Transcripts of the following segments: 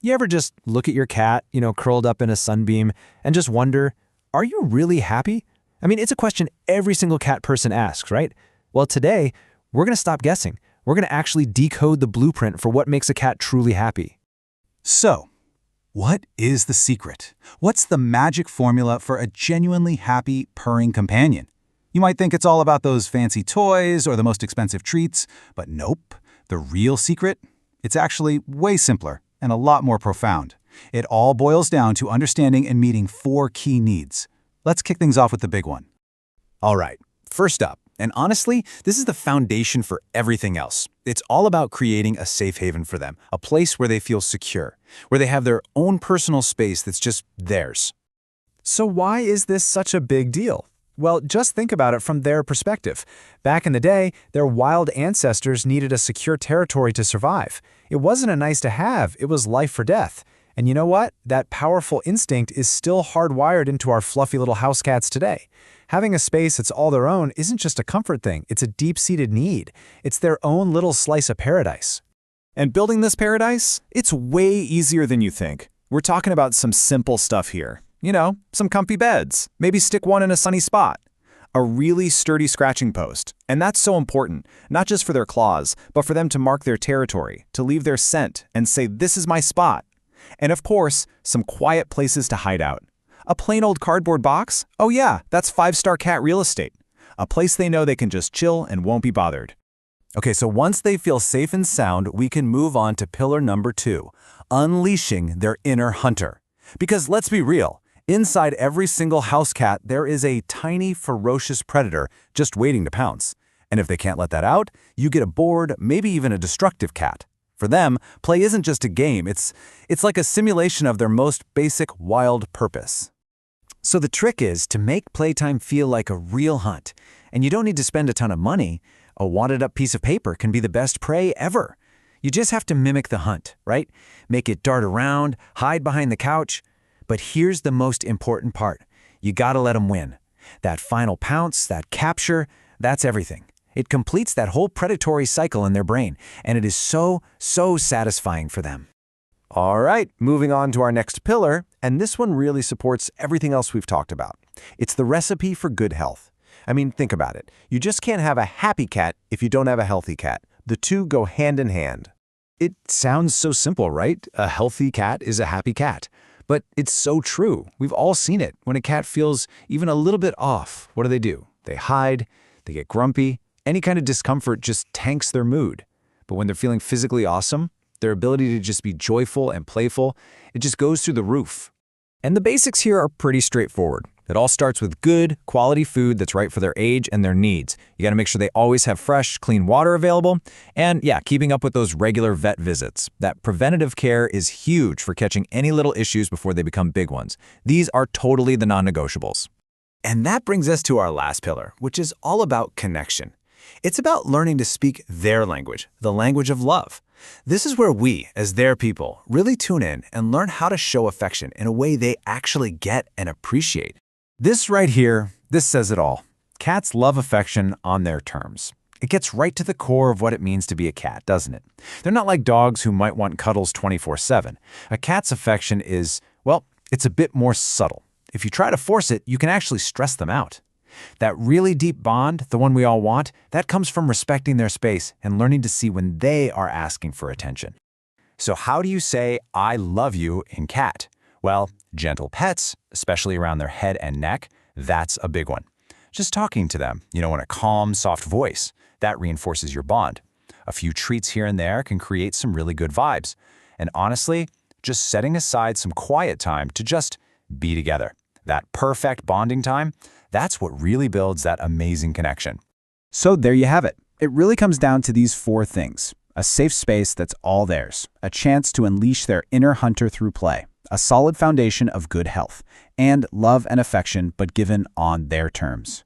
You ever just look at your cat, curled up in a sunbeam, and just wonder, are you really happy? I mean, it's a question every single cat person asks, right? Well, today, we're going to stop guessing. We're going to actually decode the blueprint for what makes a cat truly happy. So, what is the secret? What's the magic formula for a genuinely happy, purring companion? You might think it's all about those fancy toys or the most expensive treats, but nope. The real secret? It's actually way simpler and a lot more profound. It all boils down to understanding and meeting 4 key needs. Let's kick things off with the big one. All right, first up, and honestly, this is the foundation for everything else. It's all about creating a safe haven for them, a place where they feel secure, where they have their own personal space that's just theirs. So why is this such a big deal? Well, just think about it from their perspective. Back in the day, their wild ancestors needed a secure territory to survive. It wasn't a nice to have, it was life or death. And you know what? That powerful instinct is still hardwired into our fluffy little house cats today. Having a space that's all their own isn't just a comfort thing, it's a deep-seated need. It's their own little slice of paradise. And building this paradise? It's way easier than you think. We're talking about some simple stuff here. Some comfy beds, maybe stick one in a sunny spot. A really sturdy scratching post. And that's so important, not just for their claws, but for them to mark their territory, to leave their scent and say, this is my spot. And of course, some quiet places to hide out. A plain old cardboard box? Oh yeah, that's 5-star cat real estate. A place they know they can just chill and won't be bothered. Okay, so once they feel safe and sound, we can move on to pillar number 2, unleashing their inner hunter. Because let's be real, inside every single house cat, there is a tiny, ferocious predator just waiting to pounce. And if they can't let that out, you get a bored, maybe even a destructive cat. For them, play isn't just a game, it's like a simulation of their most basic wild purpose. So the trick is to make playtime feel like a real hunt. And you don't need to spend a ton of money. A wadded up piece of paper can be the best prey ever. You just have to mimic the hunt, right? Make it dart around, hide behind the couch. But here's the most important part. You gotta let them win. That final pounce, that capture, that's everything. It completes that whole predatory cycle in their brain, and it is so satisfying for them. All right, moving on to our next pillar, and this one really supports everything else we've talked about. It's the recipe for good health. I mean, think about it. You just can't have a happy cat if you don't have a healthy cat. The two go hand in hand. It sounds so simple, right? A healthy cat is a happy cat. But it's so true. We've all seen it. When a cat feels even a little bit off, what do? They hide, they get grumpy. Any kind of discomfort just tanks their mood. But when they're feeling physically awesome, their ability to just be joyful and playful, it just goes through the roof. And the basics here are pretty straightforward. It all starts with good, quality food that's right for their age and their needs. You gotta make sure they always have fresh, clean water available. And yeah, keeping up with those regular vet visits. That preventative care is huge for catching any little issues before they become big ones. These are totally the non-negotiables. And that brings us to our last pillar, which is all about connection. It's about learning to speak their language, the language of love. This is where we, as their people, really tune in and learn how to show affection in a way they actually get and appreciate. This right here, this says it all. Cats love affection on their terms. It gets right to the core of what it means to be a cat, doesn't it? They're not like dogs who might want cuddles 24/7. A cat's affection is, well, it's a bit more subtle. If you try to force it, you can actually stress them out. That really deep bond, the one we all want, that comes from respecting their space and learning to see when they are asking for attention. So how do you say, I love you in cat? Well, gentle pets, especially around their head and neck, that's a big one. Just talking to them, in a calm, soft voice, that reinforces your bond. A few treats here and there can create some really good vibes. And honestly, just setting aside some quiet time to just be together. That perfect bonding time, that's what really builds that amazing connection. So there you have it. It really comes down to these 4 things. A safe space that's all theirs. A chance to unleash their inner hunter through play. A solid foundation of good health. And love and affection, but given on their terms.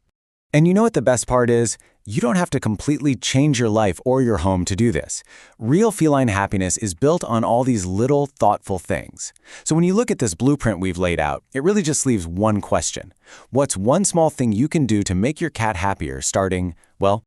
And you know what the best part is? You don't have to completely change your life or your home to do this. Real feline happiness is built on all these little, thoughtful things. So when you look at this blueprint we've laid out, it really just leaves one question. What's one small thing you can do to make your cat happier starting, well,